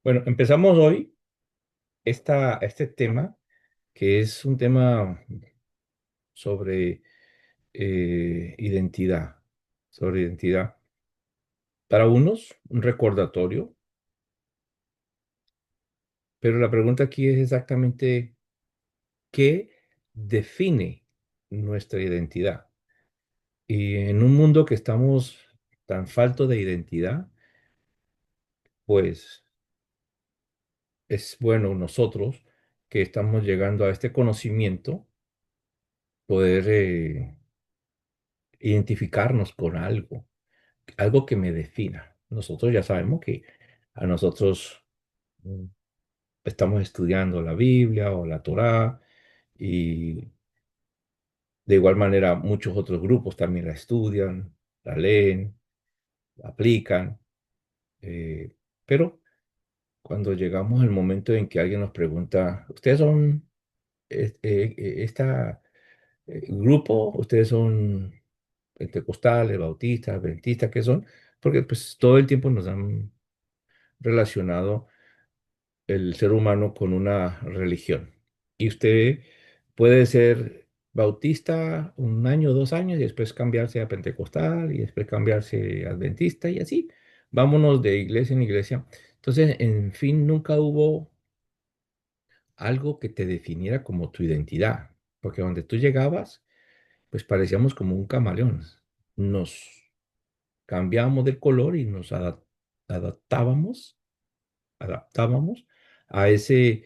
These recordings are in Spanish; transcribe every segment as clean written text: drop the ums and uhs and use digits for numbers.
Bueno, empezamos hoy este tema, que es un tema sobre identidad, sobre identidad. Para unos, un recordatorio, pero la pregunta aquí es exactamente qué define nuestra identidad. Y en un mundo que estamos tan falto de identidad, pues es bueno nosotros que estamos llegando a este conocimiento, poder identificarnos con algo que me defina. Nosotros ya sabemos que a nosotros mm, estamos estudiando la Biblia o la Torá y de igual manera muchos otros grupos también la estudian, la leen, la aplican, pero cuando llegamos al momento en que alguien nos pregunta, ¿ustedes son esta grupo? ¿Ustedes son pentecostales, bautistas, adventistas? ¿Qué son? Porque pues todo el tiempo nos han relacionado el ser humano con una religión. Y usted puede ser bautista un año, 2 años, y después cambiarse a pentecostal, y después cambiarse a adventista, y así. Vámonos de iglesia en iglesia. Entonces, en fin, nunca hubo algo que te definiera como tu identidad, porque donde tú llegabas, pues parecíamos como un camaleón. Nos cambiábamos de color y nos adaptábamos adaptábamos a ese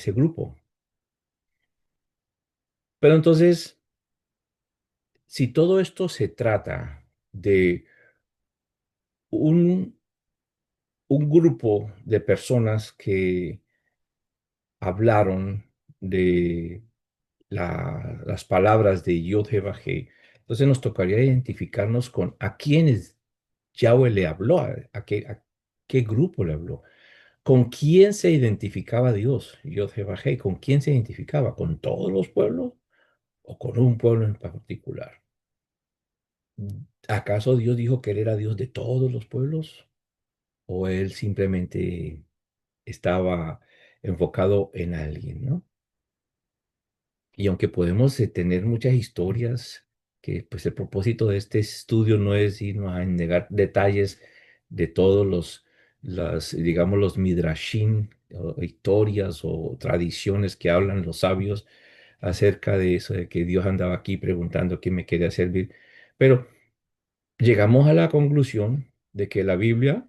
grupo. Pero entonces, si todo esto se trata de un, un grupo de personas que hablaron de las palabras de Yod He Vah He, entonces nos tocaría identificarnos con a quiénes Yahweh le habló, a qué grupo le habló. ¿Con quién se identificaba Dios, Yod He Vah He? ¿Con quién se identificaba? ¿Con todos los pueblos o con un pueblo en particular? ¿Acaso Dios dijo que Él era Dios de todos los pueblos? ¿O Él simplemente estaba enfocado en alguien, ¿no? Y aunque podemos tener muchas historias, que pues el propósito de este estudio no es irnos a negar detalles de todos digamos, los midrashim, o historias o tradiciones que hablan los sabios acerca de eso, de que Dios andaba aquí preguntando quién me quería servir. Pero llegamos a la conclusión de que la Biblia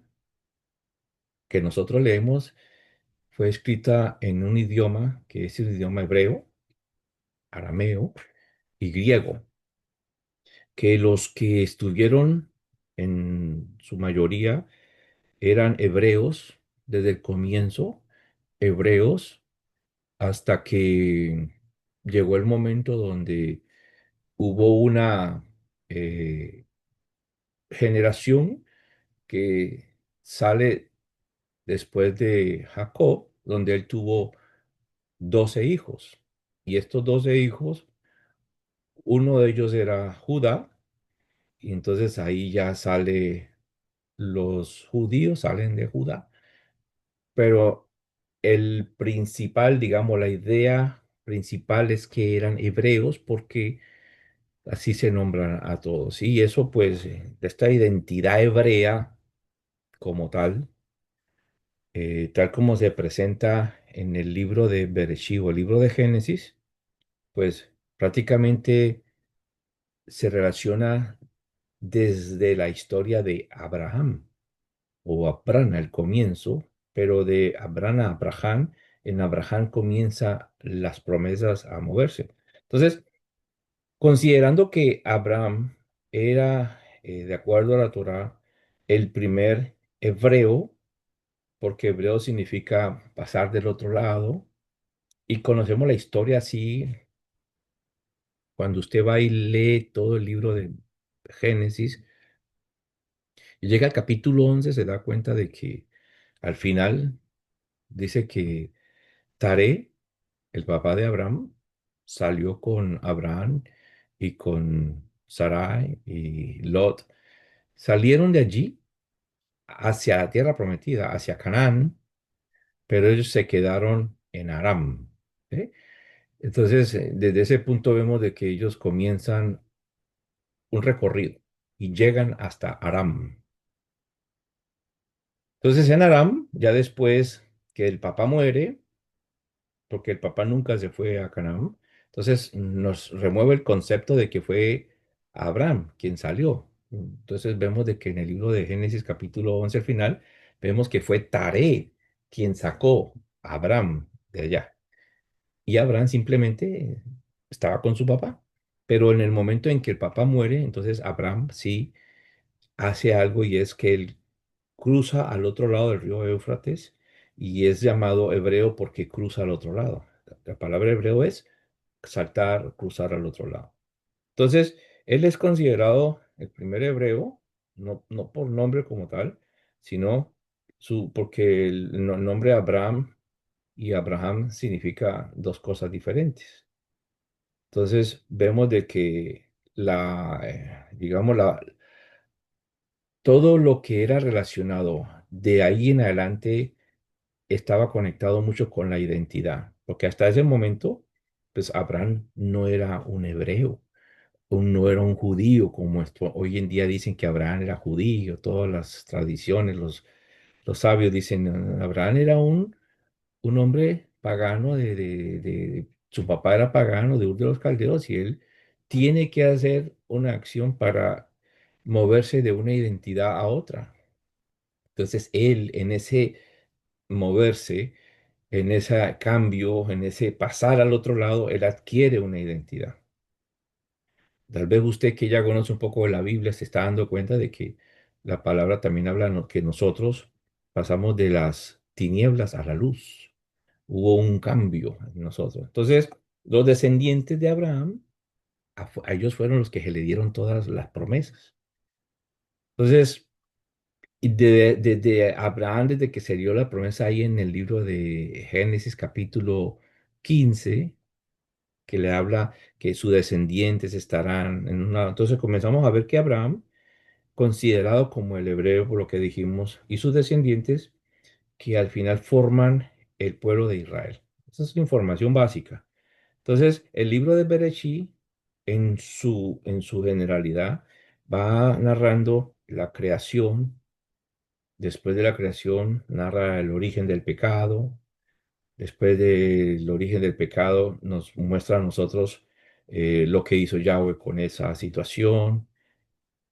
que nosotros leemos fue escrita en un idioma que es el idioma hebreo, arameo y griego, que los que estuvieron en su mayoría eran hebreos desde el comienzo, hebreos hasta que llegó el momento donde hubo una eh, generación que sale después de Jacob, donde él tuvo 12 hijos. Y estos 12 hijos, uno de ellos era Judá, y entonces ahí ya sale, los judíos salen de Judá, pero el principal, digamos, la idea principal es que eran hebreos porque así se nombran a todos. Y eso pues, esta identidad hebrea como tal como se presenta en el libro de Bereshit o el libro de Génesis, pues prácticamente se relaciona desde la historia de Abraham o Abraham al comienzo, pero de Abraham a Abraham, en Abraham comienza las promesas a moverse. Entonces, considerando que Abraham era, de acuerdo a la Torá, el primer hebreo, porque hebreo significa pasar del otro lado, y conocemos la historia así, cuando usted va y lee todo el libro de Génesis, y llega al capítulo 11 se da cuenta de que al final dice que Taré, el papá de Abraham, salió con Abraham y con Sarai y Lot. Salieron de allí hacia la tierra prometida, hacia Canaán, pero ellos se quedaron en Aram. ¿Sí? Entonces, desde ese punto vemos de que ellos comienzan un recorrido y llegan hasta Aram. Entonces, en Aram, ya después que el papá muere, porque el papá nunca se fue a Canaán, entonces nos remueve el concepto de que fue Abraham quien salió. Entonces vemos de que en el libro de Génesis capítulo 11 al final, vemos que fue Taré quien sacó a Abraham de allá. Y Abraham simplemente estaba con su papá. Pero en el momento en que el papá muere, entonces Abraham sí hace algo y es que él cruza al otro lado del río Éufrates y es llamado hebreo porque cruza al otro lado. La palabra hebreo es saltar, cruzar al otro lado. Entonces, él es considerado el primer hebreo, no por nombre como tal, sino porque el nombre Abraham y Abraham significa dos cosas diferentes. Entonces, vemos de que digamos, todo lo que era relacionado de ahí en adelante estaba conectado mucho con la identidad, porque hasta ese momento, pues Abraham no era un hebreo, no era un judío, como hoy en día dicen que Abraham era judío, todas las tradiciones, los sabios dicen, "No, no, Abraham era un hombre pagano, su papá era pagano de Ur de los Caldeos y él tiene que hacer una acción para moverse de una identidad a otra. Entonces él en ese moverse, en ese cambio, en ese pasar al otro lado, él adquiere una identidad. Tal vez usted que ya conoce un poco de la Biblia se está dando cuenta de que la palabra también habla que nosotros pasamos de las tinieblas a la luz. Hubo un cambio en nosotros. Entonces, los descendientes de Abraham, a ellos fueron los que se le dieron todas las promesas. Entonces, y desde Abraham, desde que se dio la promesa ahí en el libro de Génesis capítulo 15 que le habla que sus descendientes estarán en una... Entonces comenzamos a ver que Abraham, considerado como el hebreo, por lo que dijimos, y sus descendientes, que al final forman el pueblo de Israel. Esa es la información básica. Entonces, el libro de Bereshit, en su generalidad, va narrando la creación. Después de la creación, narra el origen del pecado. Después del origen del pecado, nos muestra a nosotros lo que hizo Yahweh con esa situación.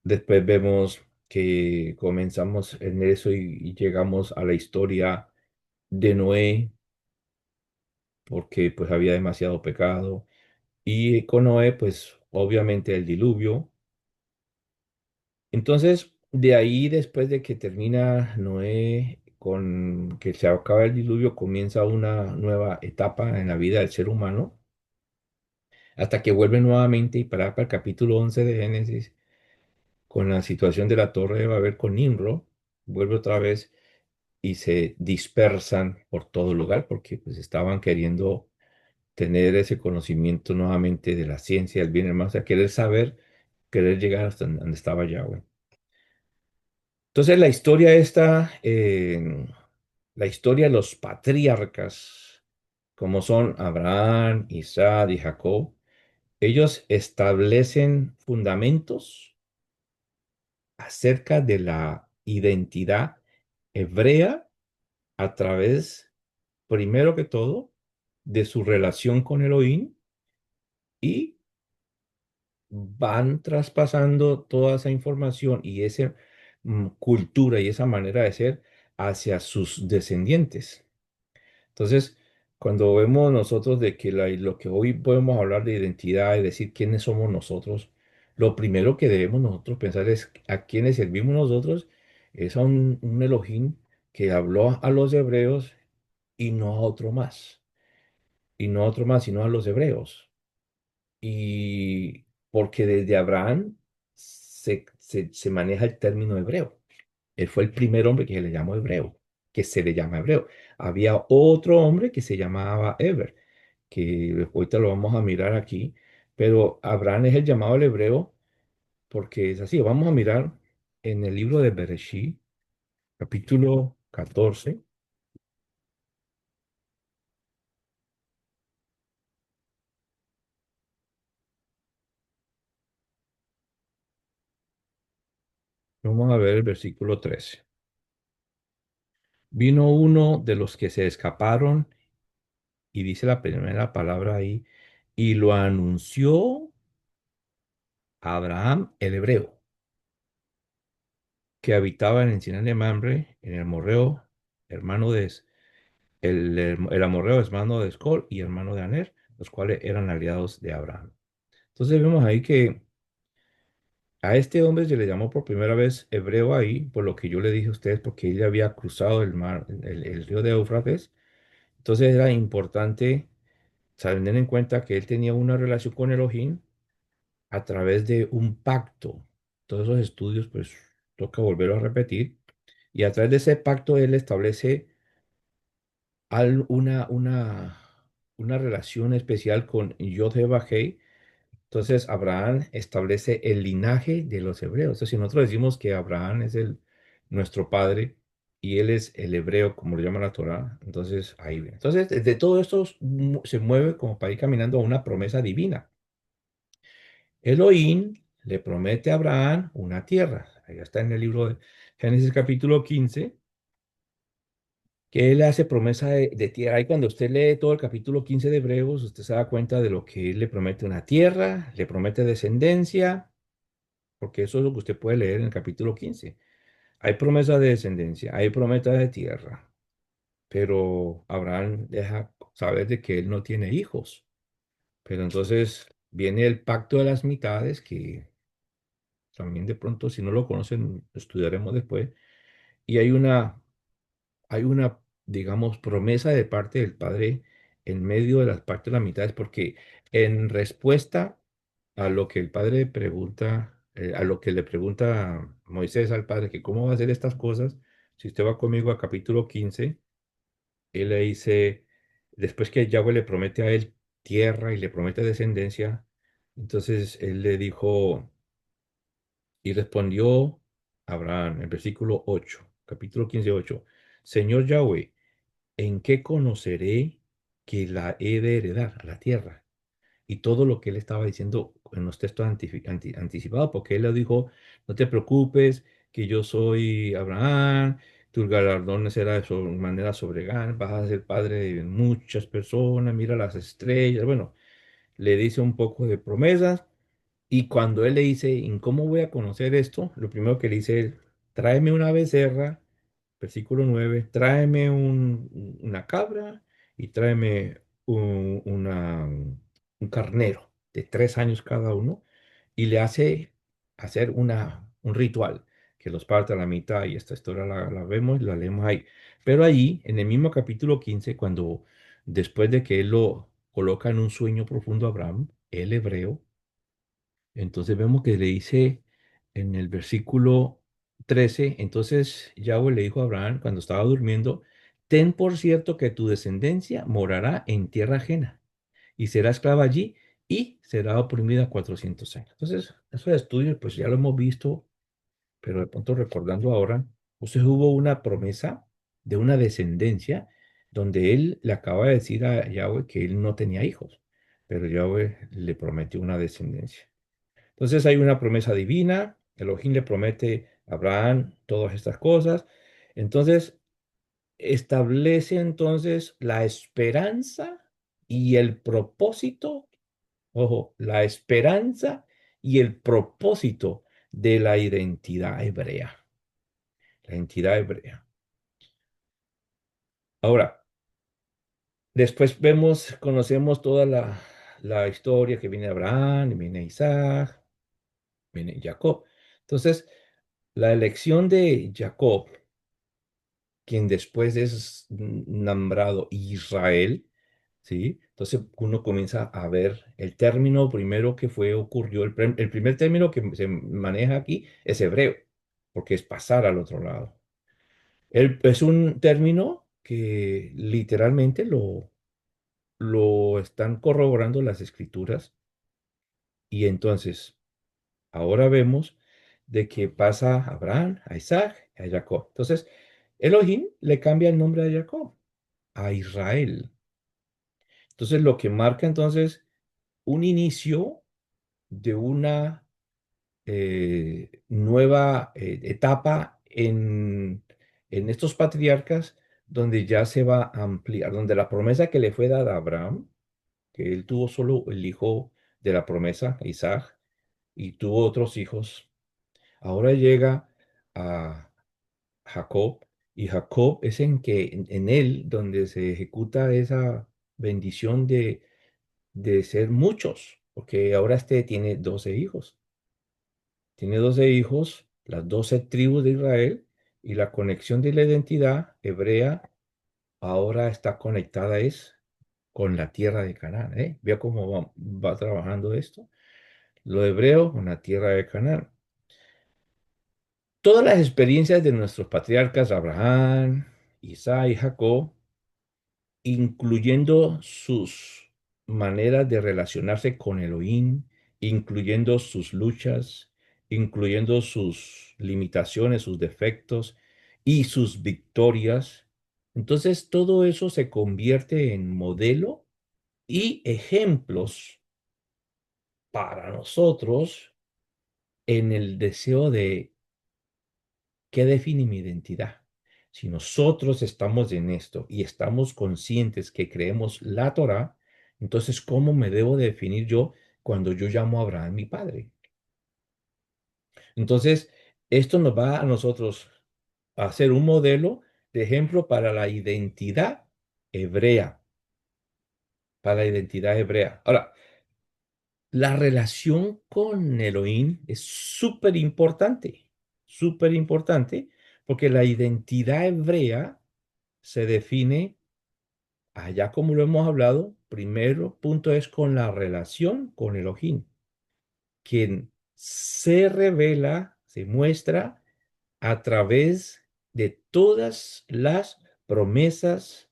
Después vemos que comenzamos en eso y llegamos a la historia de Noé, porque pues había demasiado pecado. Y con Noé, pues obviamente el diluvio. Entonces, de ahí, después de que termina Noé, con que se acaba el diluvio, comienza una nueva etapa en la vida del ser humano, hasta que vuelve nuevamente y para el capítulo 11 de Génesis, con la situación de la torre de Babel con Nimrod, vuelve otra vez y se dispersan por todo lugar porque pues estaban queriendo tener ese conocimiento nuevamente de la ciencia, del bien y del mal, o sea, querer saber, querer llegar hasta donde estaba Yahweh. Entonces la historia esta, la historia de los patriarcas, como son Abraham, Isaac y Jacob, ellos establecen fundamentos acerca de la identidad hebrea a través, primero que todo, de su relación con Elohim y van traspasando toda esa información y esa cultura y esa manera de ser hacia sus descendientes. Entonces, cuando vemos nosotros de que lo que hoy podemos hablar de identidad y decir quiénes somos nosotros, lo primero que debemos nosotros pensar es a quiénes servimos nosotros, es a un Elohim que habló a los hebreos y no a otro más, y no a otro más, sino a los hebreos. Y porque desde Abraham se maneja el término hebreo. Él fue el primer hombre que se le llamó hebreo, que se le llama hebreo. Había otro hombre que se llamaba Eber, que ahorita lo vamos a mirar aquí, pero Abraham es el llamado al hebreo porque es así. Vamos a mirar en el libro de Bereshit, capítulo 14. Vamos a ver el versículo 13. Vino uno de los que se escaparon y dice la primera palabra ahí, y lo anunció a Abraham el hebreo, que habitaba en el encinar de Mamre, en el Morreo, hermano de el amorreo, hermano de Escol y hermano de Aner, los cuales eran aliados de Abraham. Entonces vemos ahí que a este hombre se le llamó por primera vez hebreo ahí, por lo que yo le dije a ustedes, porque él había cruzado el mar, el río de Éufrates. Entonces era importante tener en cuenta que él tenía una relación con Elohim a través de un pacto. Todos esos estudios, pues, toca volverlo a repetir. Y a través de ese pacto él establece una relación especial con Yod-Heh-Vah-Heh. Entonces Abraham establece el linaje de los hebreos. Entonces, si nosotros decimos que Abraham es nuestro padre y él es el hebreo, como lo llama la Torá, entonces ahí viene. Entonces, de todo esto se mueve como para ir caminando a una promesa divina. Elohim le promete a Abraham una tierra. Ahí está en el libro de Génesis capítulo 15, que él hace promesa de tierra. Ahí cuando usted lee todo el capítulo 15 de Hebreos, usted se da cuenta de lo que él le promete una tierra, le promete descendencia, porque eso es lo que usted puede leer en el capítulo 15. Hay promesa de descendencia, hay promesa de tierra, pero Abraham deja saber de que él no tiene hijos. Pero entonces viene el pacto de las mitades, que también de pronto, si no lo conocen, estudiaremos después. Y hay una, digamos, promesa de parte del Padre en medio de las partes de las mitades, porque en respuesta a lo que el Padre pregunta, a lo que le pregunta Moisés al Padre, que cómo va a hacer estas cosas, si usted va conmigo a capítulo 15, él le dice, después que Yahweh le promete a él tierra y le promete descendencia, entonces él le dijo, y respondió Abraham, en versículo 8, capítulo 15 8, Señor Yahweh, ¿en qué conoceré que la he de heredar a la tierra? Y todo lo que él estaba diciendo en los textos anticipados, porque él le dijo, no te preocupes, que yo soy Abraham, tus galardones será de manera sobregana, vas a ser padre de muchas personas, mira las estrellas, bueno, le dice un poco de promesas y cuando él le dice, ¿en cómo voy a conocer esto? Lo primero que le dice él, tráeme una becerra, versículo 9, tráeme una cabra y tráeme un carnero de 3 años cada uno y le hace hacer un ritual que los parte a la mitad y esta historia la vemos y la leemos ahí. Pero allí, en el mismo capítulo 15, cuando después de que él lo coloca en un sueño profundo a Abraham, el hebreo, entonces vemos que le dice en el versículo 13, entonces Yahweh le dijo a Abraham cuando estaba durmiendo, ten por cierto que tu descendencia morará en tierra ajena y será esclava allí y será oprimida 400 años. Entonces, esos estudios pues ya lo hemos visto, pero de pronto recordando ahora, usted hubo una promesa de una descendencia donde él le acaba de decir a Yahweh que él no tenía hijos, pero Yahweh le prometió una descendencia. Entonces hay una promesa divina, Elohim le promete a Abraham todas estas cosas. Entonces establece entonces la esperanza y el propósito, ojo, la esperanza y el propósito de la identidad hebrea, la identidad hebrea. Ahora, después vemos, conocemos toda la historia que viene Abraham, y viene Isaac, viene Jacob. Entonces, la elección de Jacob, quien después es nombrado Israel, ¿sí? Entonces uno comienza a ver el término primero que ocurrió, el primer término que se maneja aquí es hebreo, porque es pasar al otro lado. Es un término que literalmente lo están corroborando las escrituras y entonces ahora vemos de que pasa a Abraham, a Isaac, a Jacob. Entonces, Elohim le cambia el nombre a Jacob, a Israel. Entonces, lo que marca entonces un inicio de una nueva etapa en estos patriarcas donde ya se va a ampliar, donde la promesa que le fue dada a Abraham, que él tuvo solo el hijo de la promesa, Isaac, y tuvo otros hijos, ahora llega a Jacob, y Jacob es en él donde se ejecuta esa bendición de ser muchos, porque ahora este tiene 12 hijos. Tiene 12 hijos, las 12 tribus de Israel, y la conexión de la identidad hebrea ahora está conectada es con la tierra de Canaán, ¿eh? Vea cómo va trabajando esto. Lo hebreo con la tierra de Canaán. Todas las experiencias de nuestros patriarcas Abraham, Isaac y Jacob, incluyendo sus maneras de relacionarse con Elohim, incluyendo sus luchas, incluyendo sus limitaciones, sus defectos y sus victorias. Entonces todo eso se convierte en modelo y ejemplos para nosotros en el deseo de ¿qué define mi identidad? Si nosotros estamos en esto y estamos conscientes que creemos la Torá, entonces, ¿cómo me debo definir yo cuando yo llamo a Abraham mi padre? Entonces, esto nos va a nosotros a hacer un modelo de ejemplo para la identidad hebrea, para la identidad hebrea. Ahora, la relación con Elohim es súper importante, porque la identidad hebrea se define, allá como lo hemos hablado, primero punto es con la relación con Elohim, quien se revela, se muestra a través de todas las promesas,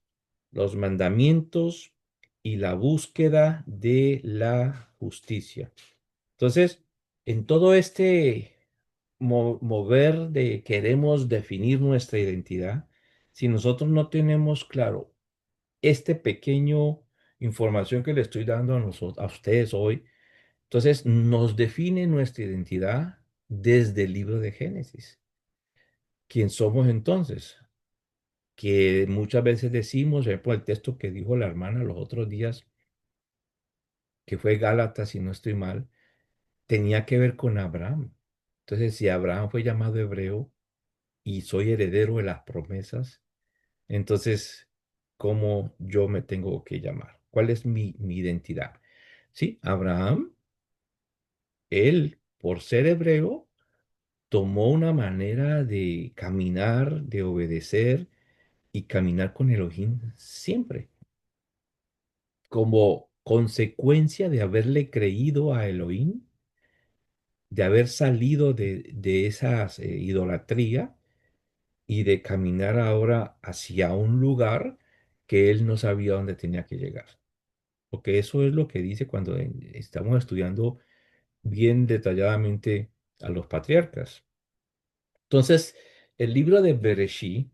los mandamientos y la búsqueda de la justicia. Entonces, en todo este mover de queremos definir nuestra identidad, si nosotros no tenemos claro este pequeño información que le estoy dando a nosotros, a ustedes hoy, entonces nos define nuestra identidad desde el libro de Génesis. ¿Quién somos entonces? Que muchas veces decimos, por ejemplo, el texto que dijo la hermana los otros días, que fue Gálatas, si no estoy mal, tenía que ver con Abraham. Entonces, si Abraham fue llamado hebreo y soy heredero de las promesas, entonces, ¿cómo yo me tengo que llamar? ¿Cuál es mi identidad? Sí, Abraham, él, por ser hebreo, tomó una manera de caminar, de obedecer y caminar con Elohim siempre, como consecuencia de haberle creído a Elohim, de haber salido de esa idolatría y de caminar ahora hacia un lugar que él no sabía dónde tenía que llegar. Porque eso es lo que dice cuando estamos estudiando bien detalladamente a los patriarcas. Entonces, el libro de Bereshit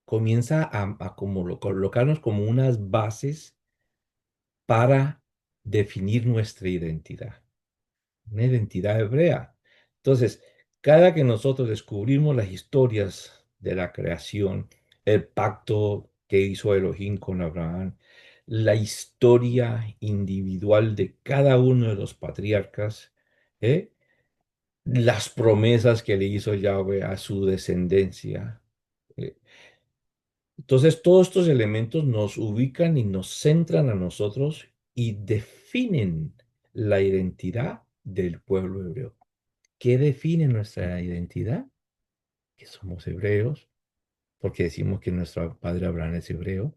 comienza a como colocarnos como unas bases para definir nuestra identidad, una identidad hebrea. Entonces, cada que nosotros descubrimos las historias de la creación, el pacto que hizo Elohim con Abraham, la historia individual de cada uno de los patriarcas, ¿eh? Las promesas que le hizo Yahweh a su descendencia. ¿Eh? Entonces, todos estos elementos nos ubican y nos centran a nosotros y definen la identidad del pueblo hebreo. ¿Qué define nuestra identidad? Que somos hebreos, porque decimos que nuestro padre Abraham es hebreo.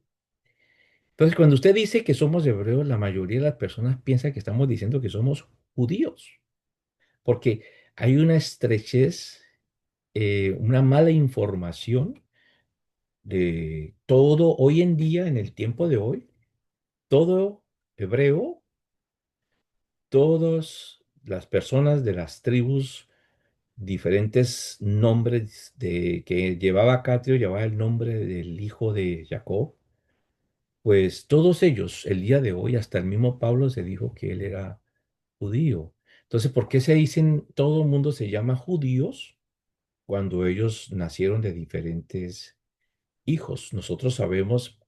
Entonces, cuando usted dice que somos hebreos, la mayoría de las personas piensa que estamos diciendo que somos judíos, porque hay una estrechez, una mala información de todo hoy en día, en el tiempo de hoy, todo hebreo, todas las personas de las tribus diferentes nombres de que llevaba Catrio, llevaba el nombre del hijo de Jacob, pues todos ellos, el día de hoy, hasta el mismo Pablo se dijo que él era judío. Entonces, ¿por qué se dicen, todo el mundo se llama judíos cuando ellos nacieron de diferentes hijos? Nosotros sabemos,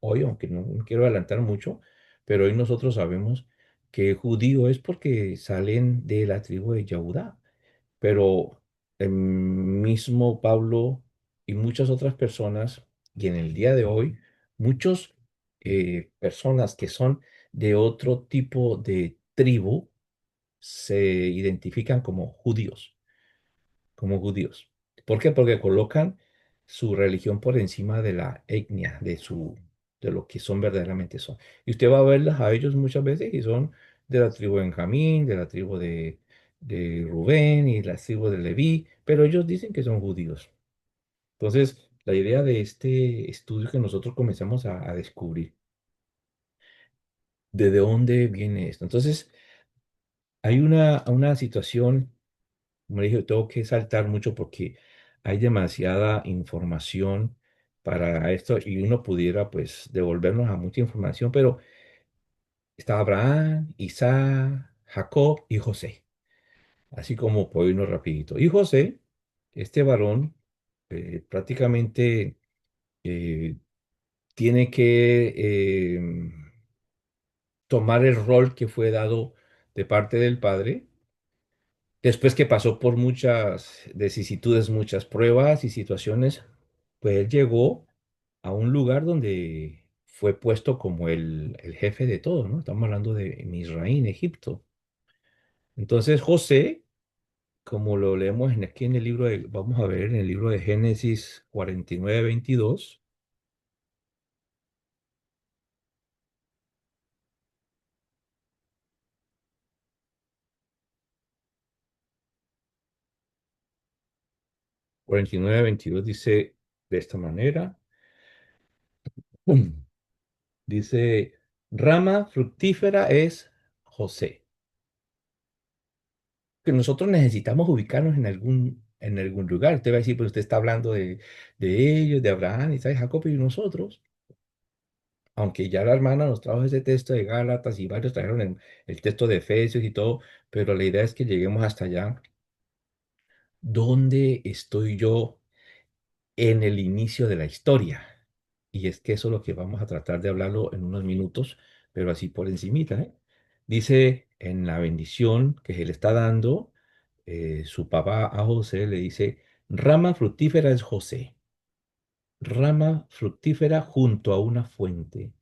hoy, aunque no quiero adelantar mucho, pero hoy nosotros sabemos que judío es porque salen de la tribu de Judá. Pero el mismo Pablo y muchas otras personas, y en el día de hoy, muchas personas que son de otro tipo de tribu se identifican como judíos. ¿Por qué? Porque colocan su religión por encima de la etnia, de lo que son verdaderamente son. Y usted va a verlas a ellos muchas veces y son de la tribu de Benjamín, de la tribu de Rubén y la tribu de Leví, pero ellos dicen que son judíos. Entonces, la idea de este estudio que nosotros comenzamos a descubrir, ¿de dónde viene esto? Entonces, hay una situación. Como le dije, tengo que saltar mucho porque hay demasiada información para esto y uno pudiera pues devolvernos a mucha información, pero está Abraham, Isaac, Jacob y José, así como por irnos rapidito. Y José, este varón, prácticamente eh, tiene que tomar el rol que fue dado de parte del padre. Después que pasó por muchas vicisitudes, muchas pruebas y situaciones, pues él llegó a un lugar donde fue puesto como el jefe de todo, ¿no? Estamos hablando de Misraín, Egipto. Entonces José, como lo leemos aquí en el libro vamos a ver en el libro de Génesis 49:22, 49:22 dice de esta manera, ¡pum! Dice, rama fructífera es José, que nosotros necesitamos ubicarnos en algún lugar. Usted va a decir, pero usted está hablando de ellos, de Abraham, Isaac, Jacob y nosotros. Aunque ya la hermana nos trajo ese texto de Gálatas y varios trajeron el texto de Efesios y todo, pero la idea es que lleguemos hasta allá. ¿Dónde estoy yo en el inicio de la historia? Y es que eso es lo que vamos a tratar de hablarlo en unos minutos, pero así por encimita, ¿eh? Dice en la bendición que se le está dando, su papá a José le dice, rama fructífera es José, rama fructífera junto a una fuente,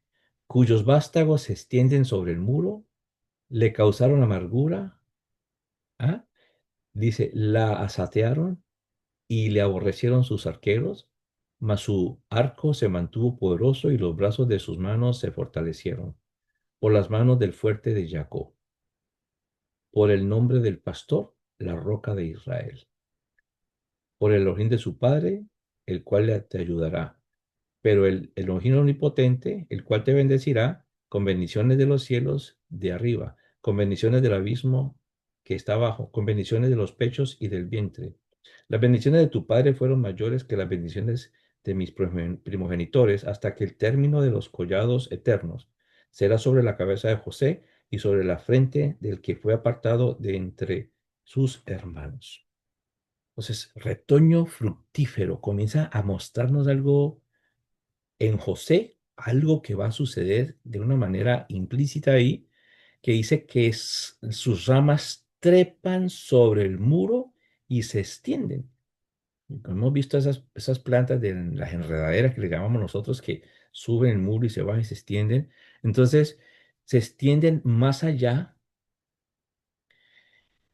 cuyos vástagos se extienden sobre el muro, le causaron amargura, ¿ah? Dice, la asatearon y le aborrecieron sus arqueros, mas su arco se mantuvo poderoso y los brazos de sus manos se fortalecieron por las manos del fuerte de Jacob, por el nombre del pastor, la roca de Israel, por el Elohim de su padre, el cual te ayudará, pero el Elohim omnipotente, el cual te bendecirá con bendiciones de los cielos de arriba, con bendiciones del abismo que está abajo, con bendiciones de los pechos y del vientre. Las bendiciones de tu padre fueron mayores que las bendiciones de mis primogenitores, hasta que el término de los collados eternos será sobre la cabeza de José y sobre la frente del que fue apartado de entre sus hermanos. Entonces, retoño fructífero comienza a mostrarnos algo en José, algo que va a suceder de una manera implícita ahí, que dice que sus ramas trepan sobre el muro y se extienden. Hemos visto esas plantas de las enredaderas que le llamamos nosotros, que suben el muro y se bajan y se extienden. Entonces, se extienden más allá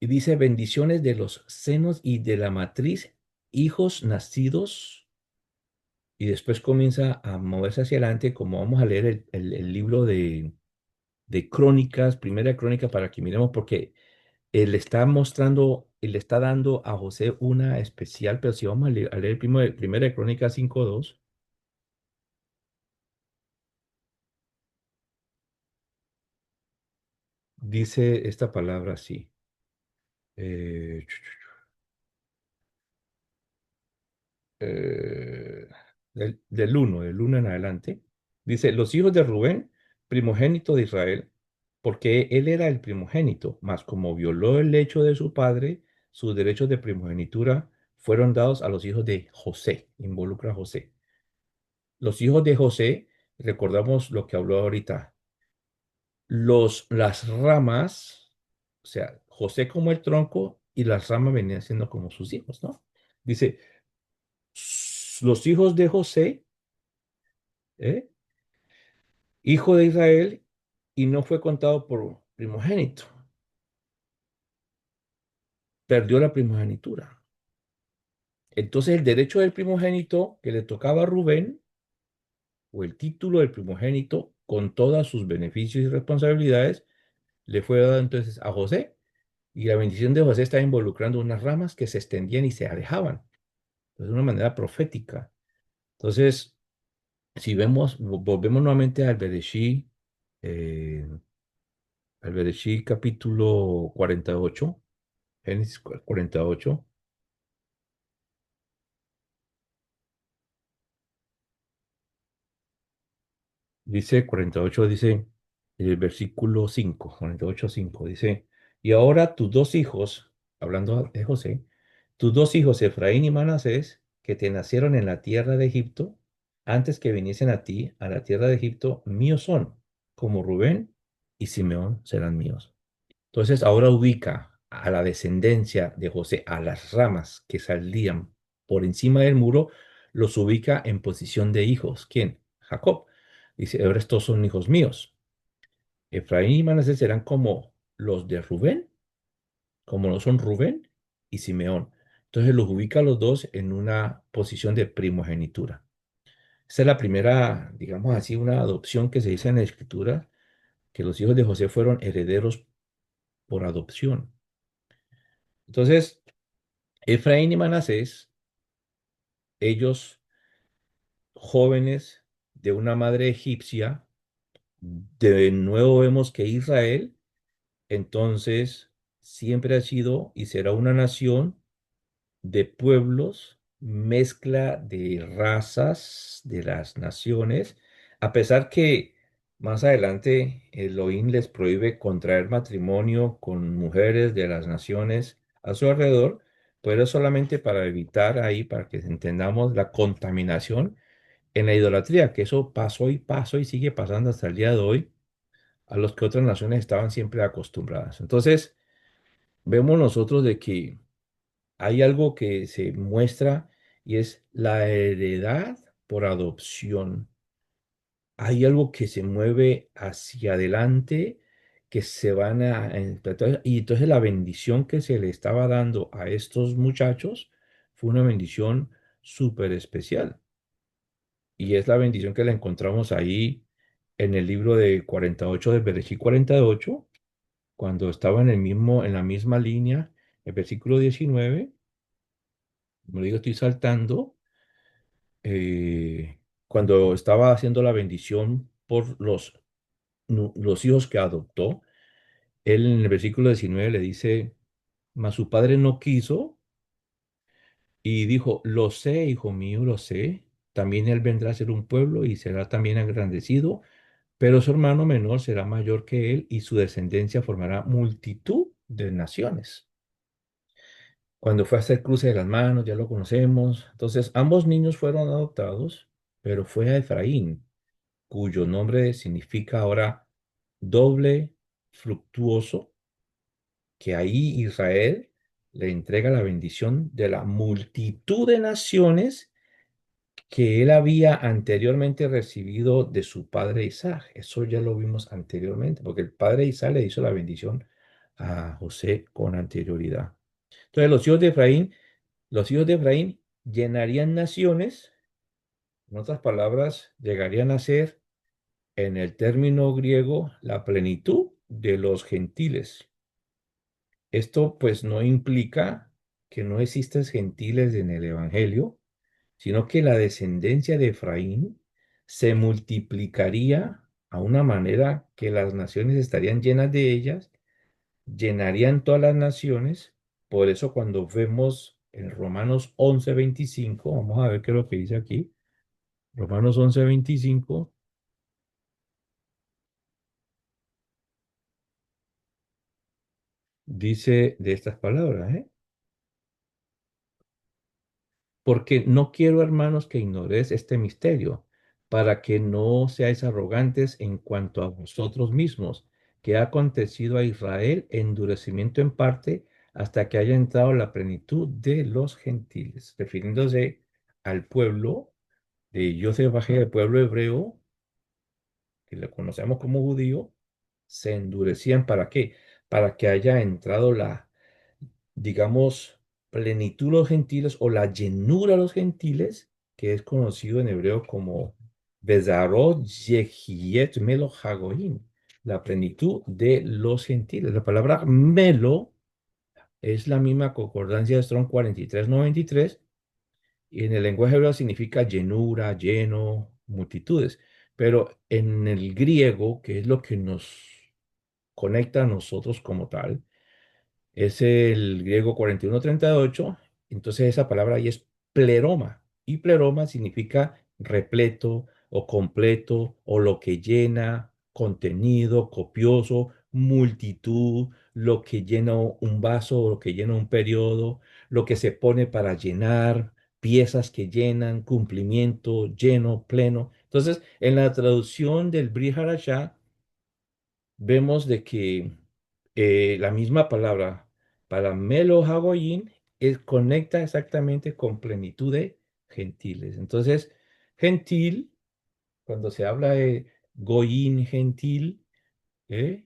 y dice bendiciones de los senos y de la matriz, hijos nacidos. Y después comienza a moverse hacia adelante, como vamos a leer el libro de Crónicas, Primera Crónica, para que miremos, porque él le está mostrando, él le está dando a José una especial, pero si vamos a leer Primera Crónica 5:2, dice esta palabra así. eh, del uno en adelante, dice, los hijos de Rubén, primogénito de Israel, porque él era el primogénito, mas como violó el lecho de su padre, sus derechos de primogenitura fueron dados a los hijos de José, involucra a José. Los hijos de José, recordamos lo que habló ahorita, las ramas, o sea, José como el tronco y las ramas venían siendo como sus hijos, ¿no? Dice, los hijos de José, ¿eh? Hijo de Israel, y no fue contado por primogénito, perdió la primogenitura. Entonces el derecho del primogénito que le tocaba a Rubén, o el título del primogénito, con todos sus beneficios y responsabilidades, le fue dado entonces a José. Y la bendición de José está involucrando unas ramas que se extendían y se alejaban. Entonces, de una manera profética. Entonces, si vemos, volvemos nuevamente al Bereshit capítulo 48, Génesis 48, dice 48, dice el versículo 5, 48, 5, dice, y ahora tus dos hijos, hablando de José, tus dos hijos, Efraín y Manasés, que te nacieron en la tierra de Egipto, antes que viniesen a ti, a la tierra de Egipto, míos son, como Rubén y Simeón serán míos. Entonces ahora ubica a la descendencia de José, a las ramas que salían por encima del muro, los ubica en posición de hijos. ¿Quién? Jacob. Dice, ahora estos son hijos míos. Efraín y Manasés serán como los de Rubén, como lo son Rubén y Simeón. Entonces los ubica a los dos en una posición de primogenitura. Esta es la primera, digamos así, una adopción que se dice en la Escritura, que los hijos de José fueron herederos por adopción. Entonces, Efraín y Manasés, ellos jóvenes de una madre egipcia, de nuevo vemos que Israel entonces siempre ha sido y será una nación de pueblos, mezcla de razas de las naciones, a pesar que más adelante Elohim les prohíbe contraer matrimonio con mujeres de las naciones a su alrededor, pero es solamente para evitar ahí, para que entendamos la contaminación en la idolatría, que eso pasó y pasó y sigue pasando hasta el día de hoy, a los que otras naciones estaban siempre acostumbradas. Entonces, vemos nosotros de que hay algo que se muestra y es la heredad por adopción. Hay algo que se mueve hacia adelante, que se van y entonces la bendición que se le estaba dando a estos muchachos fue una bendición súper especial. Y es la bendición que la encontramos ahí en el libro de 48 del Bereshit 48, cuando estaba en la misma línea, el versículo 19, como digo, estoy saltando, cuando estaba haciendo la bendición por los hijos que adoptó, él en el versículo 19 le dice, mas su padre no quiso y dijo, lo sé, hijo mío, lo sé, también él vendrá a ser un pueblo y será también engrandecido, pero su hermano menor será mayor que él y su descendencia formará multitud de naciones. Cuando fue a hacer cruce de las manos, ya lo conocemos. Entonces, ambos niños fueron adoptados, pero fue a Efraín, cuyo nombre significa ahora doble fructuoso, que ahí Israel le entrega la bendición de la multitud de naciones que él había anteriormente recibido de su padre Isaac. Eso ya lo vimos anteriormente, porque el padre Isaac le hizo la bendición a José con anterioridad. Entonces, los hijos de Efraín llenarían naciones, en otras palabras, llegarían a ser, en el término griego, la plenitud de los gentiles. Esto pues no implica que no existan gentiles en el Evangelio, sino que la descendencia de Efraín se multiplicaría a una manera que las naciones estarían llenas de ellas, llenarían todas las naciones. Por eso cuando vemos en Romanos 11:25. Vamos a ver qué es lo que dice aquí. Romanos 11:25 dice de estas palabras, ¿eh? Porque no quiero, hermanos, que ignoréis este misterio, para que no seáis arrogantes en cuanto a vosotros mismos, que ha acontecido a Israel endurecimiento en parte hasta que haya entrado la plenitud de los gentiles, refiriéndose al pueblo de Joseph Bajé, el pueblo hebreo, que le conocemos como judío, se endurecían ¿para qué? Para que haya entrado la, digamos, plenitud de los gentiles o la llenura de los gentiles, que es conocido en hebreo como Bezarot Yehiet Melo Hagoim, la plenitud de los gentiles. La palabra melo es la misma concordancia de Strong 4393 y en el lenguaje hebreo significa llenura, lleno, multitudes. Pero en el griego, que es lo que nos conecta a nosotros como tal, es el griego 4138. Entonces esa palabra ahí es pleroma. Y pleroma significa repleto o completo o lo que llena, contenido, copioso, multitud, lo que llena un vaso o lo que llena un periodo, lo que se pone para llenar, piezas que llenan, cumplimiento, lleno, pleno. Entonces, en la traducción del Brit Hadashah, vemos de que la misma palabra para Melo Hagoyim conecta exactamente con plenitud de gentiles. Entonces, gentil, cuando se habla de Goyim, gentil, ¿eh?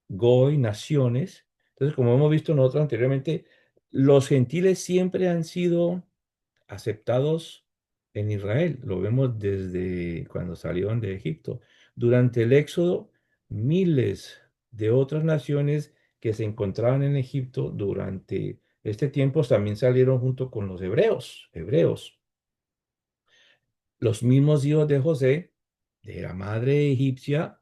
Goy, naciones. Entonces, como hemos visto nosotros anteriormente, los gentiles siempre han sido aceptados en Israel. Lo vemos desde cuando salieron de Egipto. Durante el Éxodo, miles de otras naciones que se encontraban en Egipto durante este tiempo también salieron junto con los hebreos. Los mismos hijos de José, de la madre egipcia,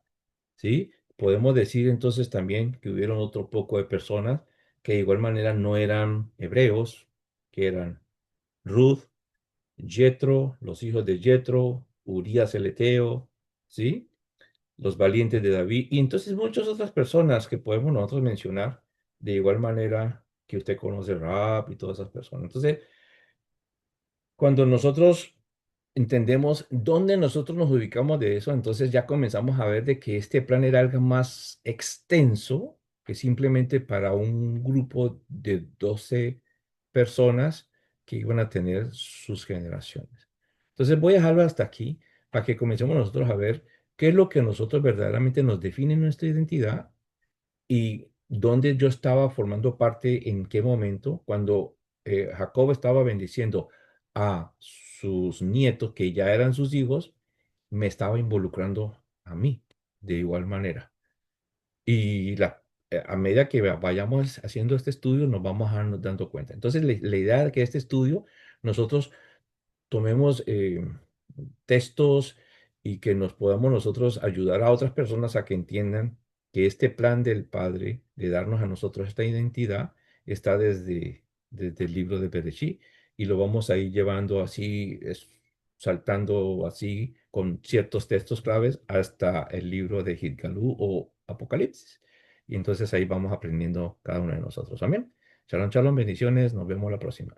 ¿sí? Podemos decir entonces también que hubieron otro poco de personas que de igual manera no eran hebreos, que eran Ruth, Jetro, los hijos de Jetro, Urías el Eteo, ¿sí? Los valientes de David, y entonces muchas otras personas que podemos nosotros mencionar, de igual manera que usted conoce Rap y todas esas personas. Entonces, cuando nosotros entendemos dónde nosotros nos ubicamos de eso, entonces ya comenzamos a ver de que este plan era algo más extenso que simplemente para un grupo de 12 personas que iban a tener sus generaciones. Entonces voy a dejarlo hasta aquí para que comencemos nosotros a ver qué es lo que a nosotros verdaderamente nos define nuestra identidad y dónde yo estaba formando parte, en qué momento, cuando Jacob estaba bendiciendo a sus nietos, que ya eran sus hijos, me estaba involucrando a mí de igual manera. Y a medida que vayamos haciendo este estudio, nos vamos a darnos dando cuenta. Entonces, la idea de que este estudio, nosotros tomemos textos y que nos podamos nosotros ayudar a otras personas a que entiendan que este plan del Padre de darnos a nosotros esta identidad está desde el libro de Bereshit y lo vamos a ir llevando así, saltando así con ciertos textos claves hasta el libro de Gilgalú o Apocalipsis. Y entonces ahí vamos aprendiendo cada uno de nosotros. Amén. Shalom, shalom, bendiciones. Nos vemos la próxima.